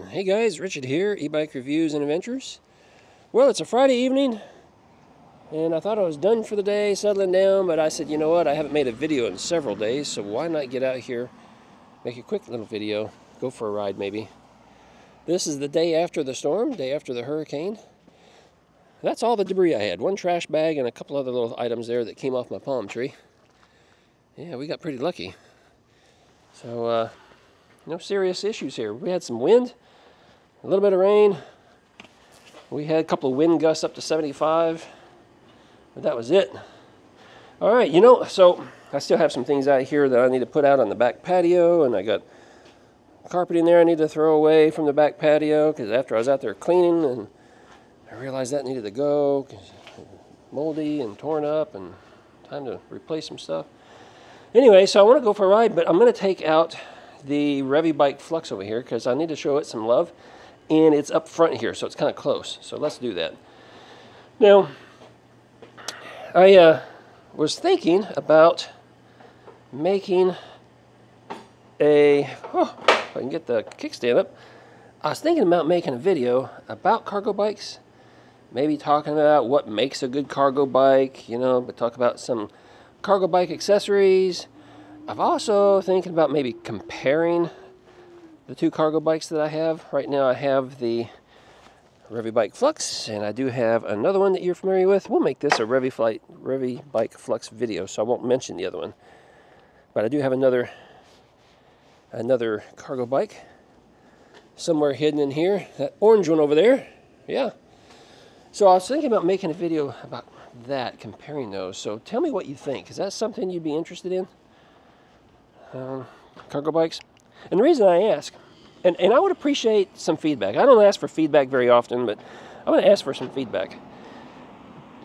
Hey guys, Richard here, e-bike reviews and adventures. Well, it's a Friday evening, and I thought I was done for the day, settling down, but I said, you know what, I haven't made a video in several days, so why not get out here, make a quick little video, go for a ride maybe. This is the day after the storm, day after the hurricane. That's all the debris I had, one trash bag and a couple other little items there that came off my palm tree. Yeah, we got pretty lucky. So, no serious issues here. We had some wind, a little bit of rain. We had a couple of wind gusts up to 75, but that was it. All right, so I still have some things out here that I need to put out on the back patio, and I got carpeting there I need to throw away from the back patio because after I was out there cleaning, and I realized that needed to go because moldy and torn up, and time to replace some stuff. Anyway, so I want to go for a ride, but I'm going to take out the Revibike Flux over here because I need to show it some love, and it's up front here, so it's kind of close. So let's do that. Now, I was thinking about making if I can get the kickstand up. I was thinking about making a video about cargo bikes, maybe talking about what makes a good cargo bike, but talk about some cargo bike accessories. I've also thinking about maybe comparing the two cargo bikes that I have. Right now I have the Revibike Flux, and I do have another one that you're familiar with. We'll make this a Revibike Flux video, so I won't mention the other one. But I do have another cargo bike somewhere hidden in here. That orange one over there. Yeah. So I was thinking about making a video about that, comparing those. So tell me what you think. Is that something you'd be interested in? Cargo bikes? And the reason I ask, and I would appreciate some feedback. I don't ask for feedback very often, but I'm going to ask for some feedback.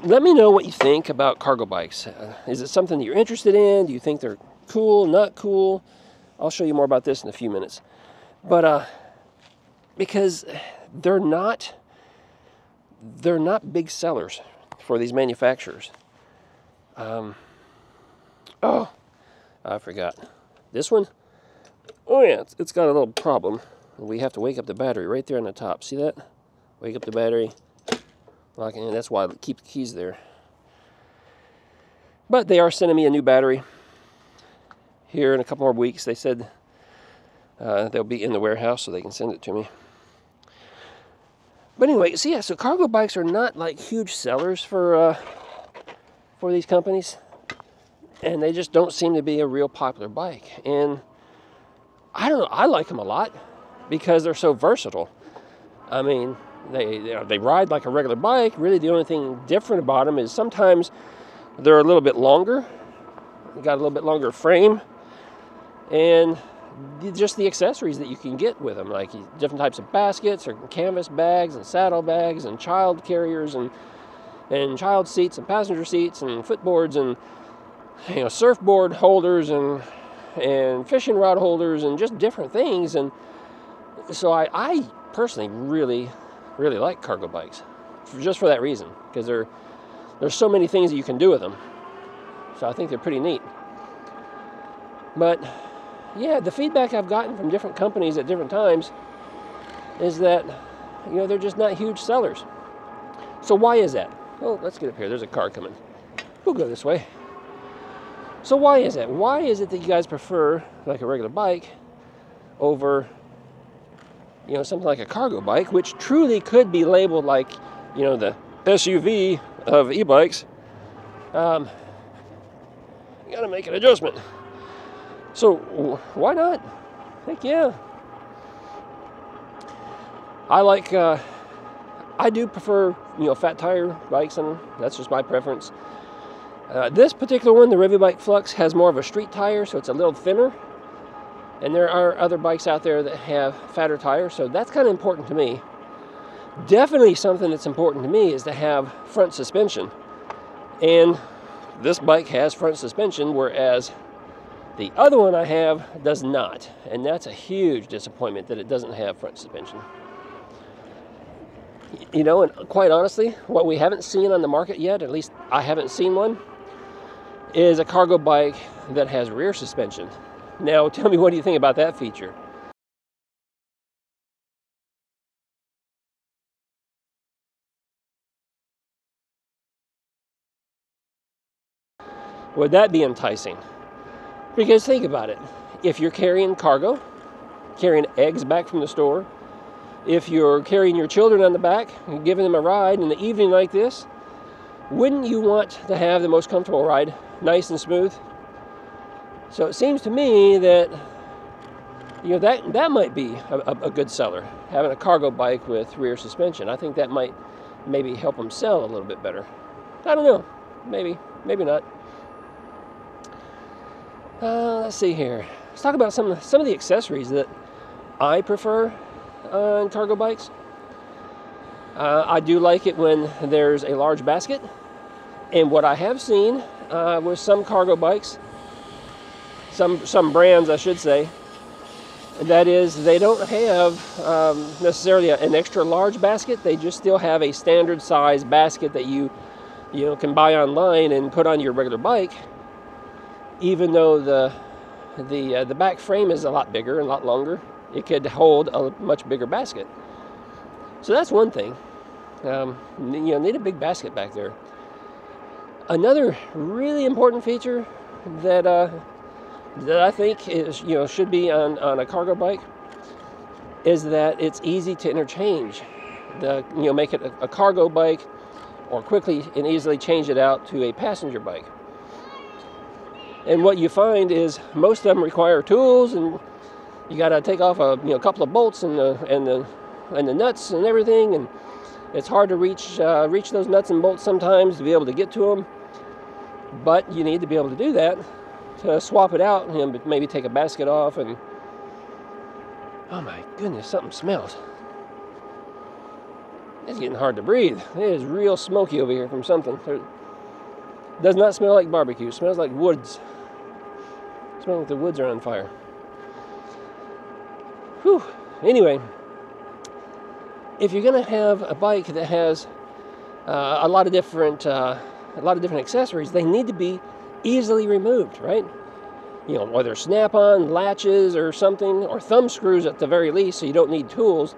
Let me know what you think about cargo bikes. Is it something that you're interested in? Do you think they're cool, not cool? I'll show you more about this in a few minutes. But because they're not big sellers for these manufacturers. Oh, I forgot. This one? Oh yeah, it's got a little problem. We have to wake up the battery right there on the top. See that? Wake up the battery, lock it in. That's why I keep the keys there. But they are sending me a new battery here in a couple more weeks. They said they'll be in the warehouse so they can send it to me. But anyway, so cargo bikes are not like huge sellers for these companies, and they just don't seem to be a real popular bike. And I don't know, I like them a lot because they're so versatile. I mean, they ride like a regular bike. Really, the only thing different about them is sometimes they're a little bit longer. They got a little bit longer frame, and just the accessories that you can get with them, like different types of baskets or canvas bags and saddle bags and child carriers and child seats and passenger seats and footboards and surfboard holders and fishing rod holders and just different things. And so I personally really like cargo bikes just for that reason, because there's so many things that you can do with them. So I think they're pretty neat. But yeah, the feedback I've gotten from different companies at different times is that, they're just not huge sellers. So why is that? Oh, let's get up here. There's a car coming. We'll go this way. So why is that? Why is it that you guys prefer like a regular bike over, something like a cargo bike, which truly could be labeled like, the SUV of e-bikes? You got to make an adjustment. So why not? Heck yeah. I do prefer, fat tire bikes, and that's just my preference. This particular one, the Revibike Flux, has more of a street tire, so it's a little thinner. And there are other bikes out there that have fatter tires, so that's kind of important to me. Definitely something that's important to me is to have front suspension. And this bike has front suspension, whereas the other one I have does not, and that's a huge disappointment that it doesn't have front suspension. And quite honestly, what we haven't seen on the market yet, at least I haven't seen one, is a cargo bike that has rear suspension. Now, tell me, what do you think about that feature? Would that be enticing? Because think about it. If you're carrying cargo, carrying eggs back from the store, if you're carrying your children on the back and giving them a ride in the evening like this, wouldn't you want to have the most comfortable ride, nice and smooth? So it seems to me that, you know, that might be a good seller, having a cargo bike with rear suspension. I think that might maybe help them sell a little bit better. I don't know. Maybe not. Let's see here. Let's talk about some of the accessories that I prefer on cargo bikes. I do like it when there's a large basket. And what I have seen with some cargo bikes, some brands I should say, that is they don't have necessarily an extra large basket. They just still have a standard size basket that you can buy online and put on your regular bike, even though the back frame is a lot bigger and a lot longer. It could hold a much bigger basket. So that's one thing. Need a big basket back there. Another really important feature that I think is should be on a cargo bike is that it's easy to interchange. Make it a cargo bike, or quickly and easily change it out to a passenger bike. And what you find is most of them require tools, and you got to take off a couple of bolts and the nuts and everything, and it's hard to reach those nuts and bolts sometimes to be able to get to them. But you need to be able to do that to swap it out, and maybe take a basket off. And oh my goodness, something smells. It's getting hard to breathe. It is real smoky over here from something. It does not smell like barbecue. It smells like woods. It smells like the woods are on fire. Whew. Anyway, if you're going to have a bike that has a lot of different accessories, they need to be easily removed, right? Whether snap-on latches or something, or thumb screws at the very least, so you don't need tools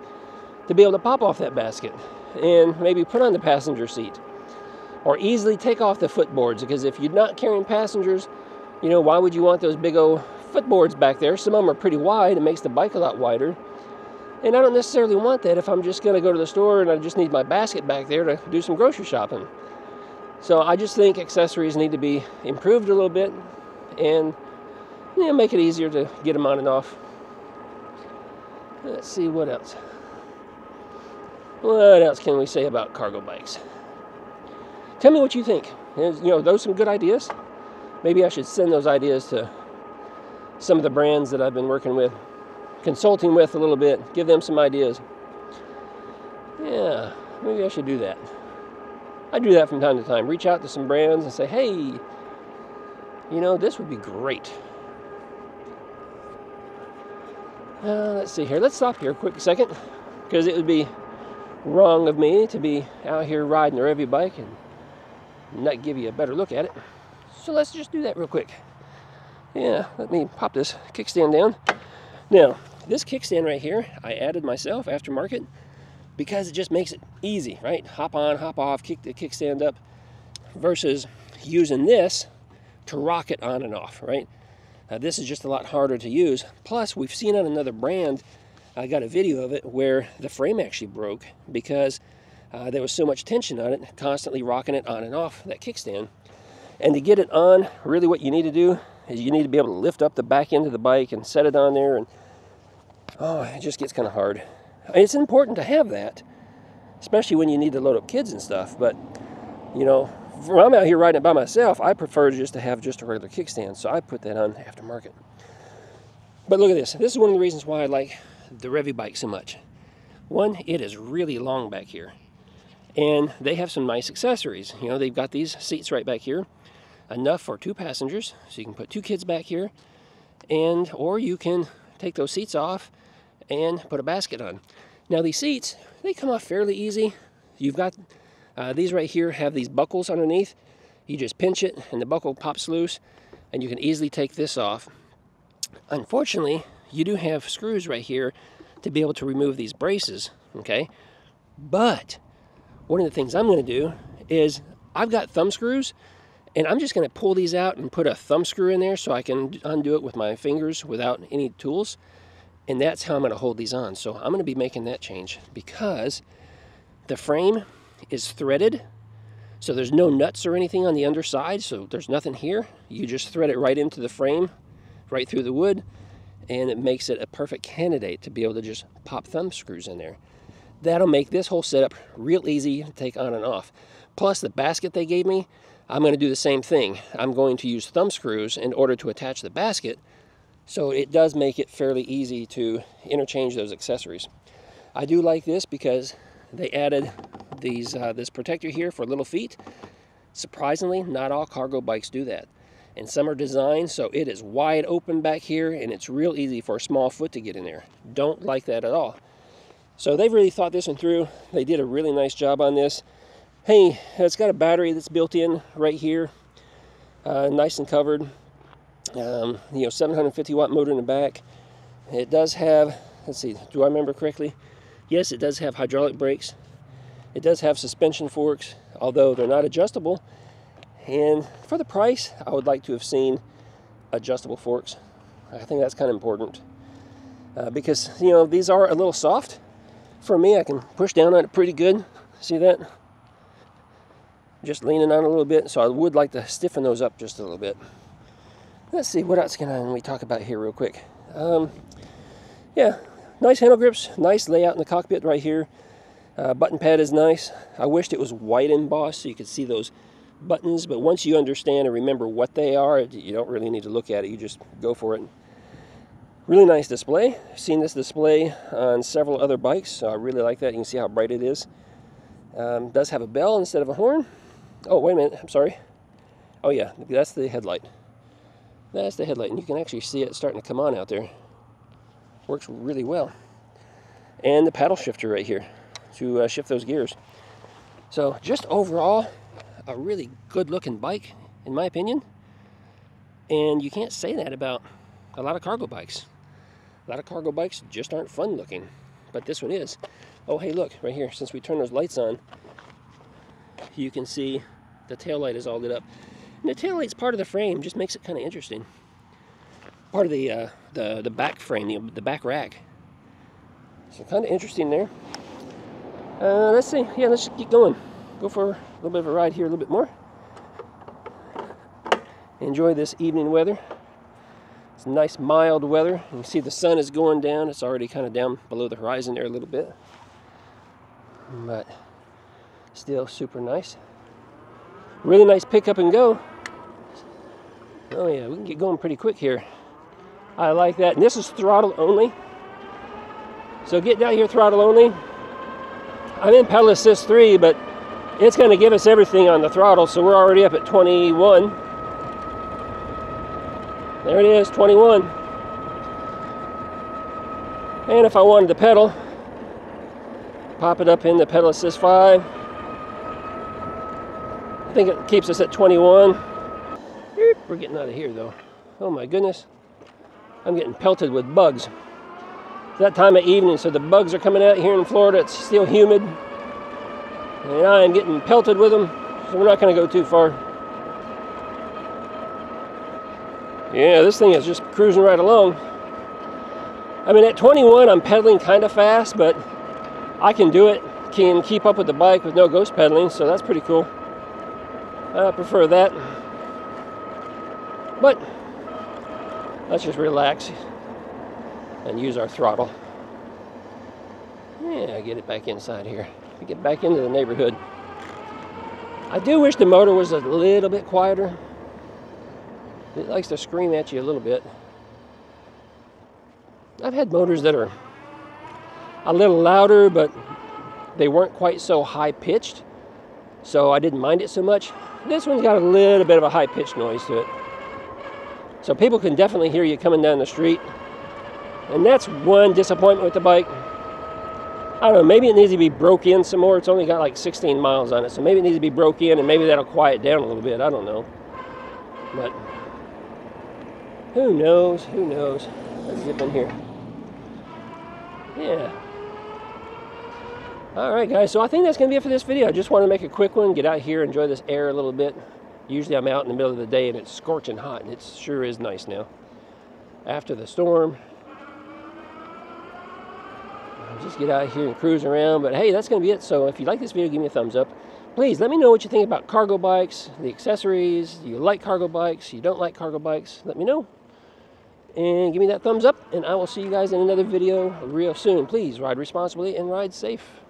to be able to pop off that basket and maybe put on the passenger seat, or easily take off the footboards. Because if you're not carrying passengers, why would you want those big old footboards back there? Some of them are pretty wide. It makes the bike a lot wider. And I don't necessarily want that if I'm just going to go to the store and I just need my basket back there to do some grocery shopping. So I just think accessories need to be improved a little bit, and make it easier to get them on and off. Let's see what else. What else can we say about cargo bikes? Tell me what you think. Those some good ideas. Maybe I should send those ideas to some of the brands that I've been working with, consulting with a little bit, give them some ideas. Yeah, maybe I should do that. I do that from time to time. Reach out to some brands and say, hey, this would be great. Let's see here. Let's stop here a quick second, because it would be wrong of me to be out here riding a Revibike and not give you a better look at it. So let's just do that real quick. Yeah, let me pop this kickstand down. Now, this kickstand right here, I added myself aftermarket because it just makes it easy, right? Hop on, hop off, kick the kickstand up, versus using this to rock it on and off, right? This is just a lot harder to use. Plus, we've seen on another brand, I got a video of it, where the frame actually broke because there was so much tension on it, constantly rocking it on and off that kickstand. And to get it on, really what you need to do is you need to be able to lift up the back end of the bike and set it on there, and it just gets kind of hard. I mean, it's important to have that, especially when you need to load up kids and stuff, but when I'm out here riding it by myself, I prefer just to have just a regular kickstand, so I put that on aftermarket. But look at this. This is one of the reasons why I like the Revibike so much. One, it is really long back here, and they have some nice accessories. They've got these seats right back here, enough for 2 passengers, so you can put 2 kids back here, or you can take those seats off and put a basket on. Now these seats, they come off fairly easy. You've got these right here have these buckles underneath. You just pinch it and the buckle pops loose, and you can easily take this off. Unfortunately, you do have screws right here to be able to remove these braces, okay? But one of the things I'm going to do is I've got thumb screws, And I'm just going to pull these out and put a thumb screw in there so I can undo it with my fingers without any tools. And that's how I'm going to hold these on. So I'm going to be making that change because the frame is threaded. So there's no nuts or anything on the underside. So there's nothing here. You just thread it right into the frame, right through the wood. And it makes it a perfect candidate to be able to just pop thumb screws in there. That'll make this whole setup real easy to take on and off. Plus the basket they gave me, I'm going to do the same thing. I'm going to use thumb screws in order to attach the basket, so it does make it fairly easy to interchange those accessories. I do like this because they added these this protector here for little feet. Surprisingly, not all cargo bikes do that. And some are designed so it is wide open back here and it's real easy for a small foot to get in there. Don't like that at all. So they've really thought this one through. They did a really nice job on this. Hey, it's got a battery that's built in right here, nice and covered. You know, 750 watt motor in the back. It does have, let's see, do I remember correctly? Yes, it does have hydraulic brakes. It does have suspension forks, although they're not adjustable. And for the price, I would like to have seen adjustable forks. I think that's kind of important because, you know, these are a little soft. For me, I can push down on it pretty good. See that? Just leaning on a little bit, so I would like to stiffen those up just a little bit. Let's see, what else can we talk about here real quick? Yeah, nice handle grips, nice layout in the cockpit right here. Button pad is nice. I wished it was white embossed so you could see those buttons, but once you understand and remember what they are, you don't really need to look at it, you just go for it. Really nice display. I've seen this display on several other bikes, so I really like that. You can see how bright it is. Does have a bell instead of a horn. Oh, wait a minute, I'm sorry. Oh yeah, that's the headlight. That's the headlight, and you can actually see it starting to come on out there. Works really well. And the paddle shifter right here to shift those gears. So just overall, a really good looking bike, in my opinion. And you can't say that about a lot of cargo bikes. A lot of cargo bikes just aren't fun looking, but this one is. Oh, hey, look, right here, since we turn those lights on, you can see the taillight is all lit up. And the taillight's part of the frame, just makes it kind of interesting. Part of the back frame, the back rack. So kind of interesting there. Let's see, yeah, let's just keep going. Go for a little bit of a ride here a little bit more. Enjoy this evening weather. It's nice mild weather. You can see the sun is going down. It's already kind of down below the horizon there a little bit. But still super nice. Really nice pick up and go. Oh yeah, we can get going pretty quick here. I like that. And this is throttle only. So getting out here throttle only. I'm in pedal assist 3, but it's going to give us everything on the throttle, so we're already up at 21. There it is, 21. And if I wanted to pedal, pop it up in the pedal assist 5. I think it keeps us at 21. We're getting out of here though. Oh my goodness. I'm getting pelted with bugs. It's that time of evening, so the bugs are coming out here in Florida. It's still humid. And I am getting pelted with them, so we're not going to go too far. Yeah, this thing is just cruising right along. I mean, at 21, I'm pedaling kind of fast, but I can do it. Can keep up with the bike with no ghost pedaling, so that's pretty cool. I prefer that. But let's just relax and use our throttle. Yeah, get it back inside here. Get back into the neighborhood. I do wish the motor was a little bit quieter. It likes to scream at you a little bit. I've had motors that are a little louder, but they weren't quite so high pitched, so I didn't mind it so much. This one's got a little bit of a high pitched noise to it. So people can definitely hear you coming down the street. And that's one disappointment with the bike. I don't know, maybe it needs to be broke in some more. It's only got like 16 miles on it, so maybe it needs to be broke in and maybe that'll quiet down a little bit. I don't know. But who knows? Who knows? Let's zip in here. Yeah. Alright guys, so I think that's going to be it for this video. I just want to make a quick one, get out here, enjoy this air a little bit. Usually I'm out in the middle of the day and it's scorching hot, and it sure is nice now. After the storm, I'll just get out here and cruise around. But hey, that's going to be it. So if you like this video, give me a thumbs up. Please let me know what you think about cargo bikes, the accessories. Do you like cargo bikes? You don't like cargo bikes? Let me know. And give me that thumbs up, and I will see you guys in another video real soon. Please ride responsibly and ride safe.